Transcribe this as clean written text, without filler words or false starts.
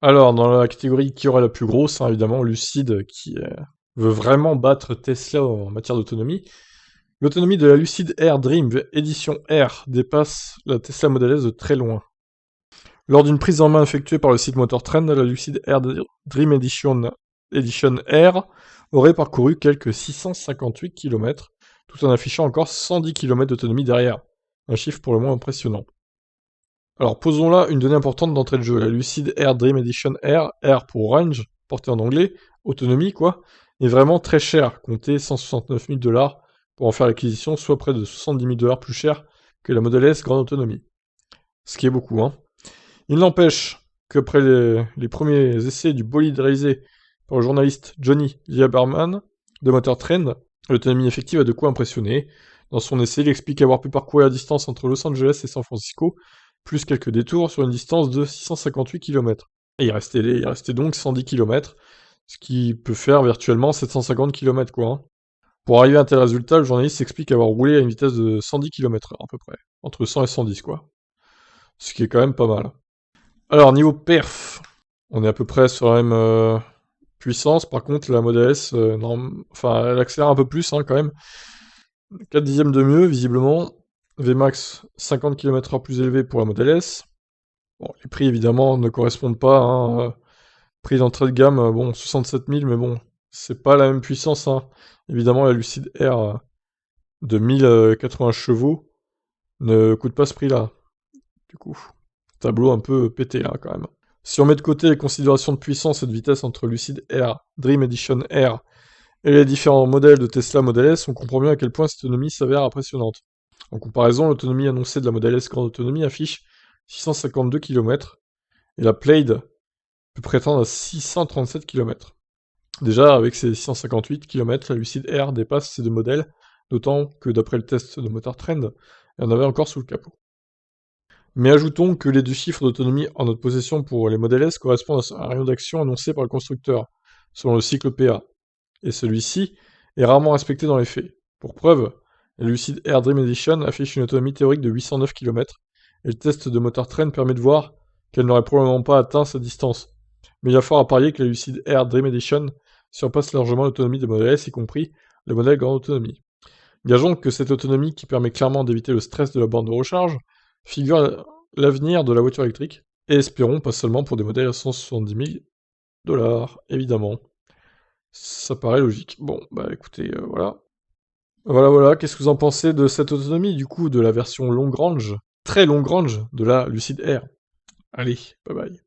Alors, dans la catégorie qui aurait la plus grosse, hein, évidemment, Lucid, qui veut vraiment battre Tesla en matière d'autonomie. L'autonomie de la Lucid Air Dream Edition R dépasse la Tesla Model S de très loin. Lors d'une prise en main effectuée par le site MotorTrend, la Lucid Air Dream Edition R aurait parcouru quelques 658 km, tout en affichant encore 110 km d'autonomie derrière. Un chiffre pour le moins impressionnant. Alors posons là une donnée importante d'entrée de jeu. La Lucid Air Dream Edition R, R pour range, porté en anglais, autonomie quoi, est vraiment très chère, comptez 169 000 $ pour en faire l'acquisition, soit près de 70 000 $ plus cher que la Model S grande autonomie. Ce qui est beaucoup, hein. Il n'empêche qu'après les premiers essais du bolide réalisé par le journaliste Johnny Lieberman de Motor Trend, l'autonomie effective a de quoi impressionner. Dans son essai, il explique avoir pu parcourir la distance entre Los Angeles et San Francisco, plus quelques détours sur une distance de 658 km. Et il restait donc 110 km, ce qui peut faire virtuellement 750 km quoi. Hein. Pour arriver à un tel résultat, le journaliste explique avoir roulé à une vitesse de 110 km/h à peu près, entre 100 et 110 quoi. Ce qui est quand même pas mal. Alors, niveau perf, on est à peu près sur la même puissance. Par contre, la Model S, elle accélère un peu plus hein, quand même. 4 dixièmes de mieux, visiblement. Vmax 50 km/h plus élevé pour la Model S. Bon, les prix, évidemment, ne correspondent pas. Hein. Prix d'entrée de gamme, bon, 67 000, mais bon, c'est pas la même puissance. Hein. Évidemment, la Lucid Air de 1080 chevaux ne coûte pas ce prix-là. Du coup, tableau un peu pété là quand même. Si on met de côté les considérations de puissance et de vitesse entre Lucid Air, Dream Edition Air et les différents modèles de Tesla Model S, on comprend bien à quel point cette autonomie s'avère impressionnante. En comparaison, l'autonomie annoncée de la Model S grande autonomie affiche 652 km et la Plaid peut prétendre à 637 km. Déjà, avec ses 658 km, la Lucid Air dépasse ces deux modèles, d'autant que d'après le test de Motor Trend, elle en avait encore sous le capot. Mais ajoutons que les deux chiffres d'autonomie en notre possession pour les Model S correspondent à un rayon d'action annoncé par le constructeur, selon le cycle PA, et celui-ci est rarement respecté dans les faits. Pour preuve, la Lucid Air Dream Edition affiche une autonomie théorique de 809 km, et le test de Motor Trend permet de voir qu'elle n'aurait probablement pas atteint cette distance. Mais il y a fort à parier que la Lucid Air Dream Edition surpasse largement l'autonomie des Model S, y compris le modèle grande autonomie. Gageons que cette autonomie, qui permet clairement d'éviter le stress de la borne de recharge, figure l'avenir de la voiture électrique, et espérons pas seulement pour des modèles à 170 000 $, évidemment. Ça paraît logique. Bon, bah écoutez, voilà. Voilà, qu'est-ce que vous en pensez de cette autonomie, du coup, de la version long range, très long range, de la Lucid Air? Allez, bye bye.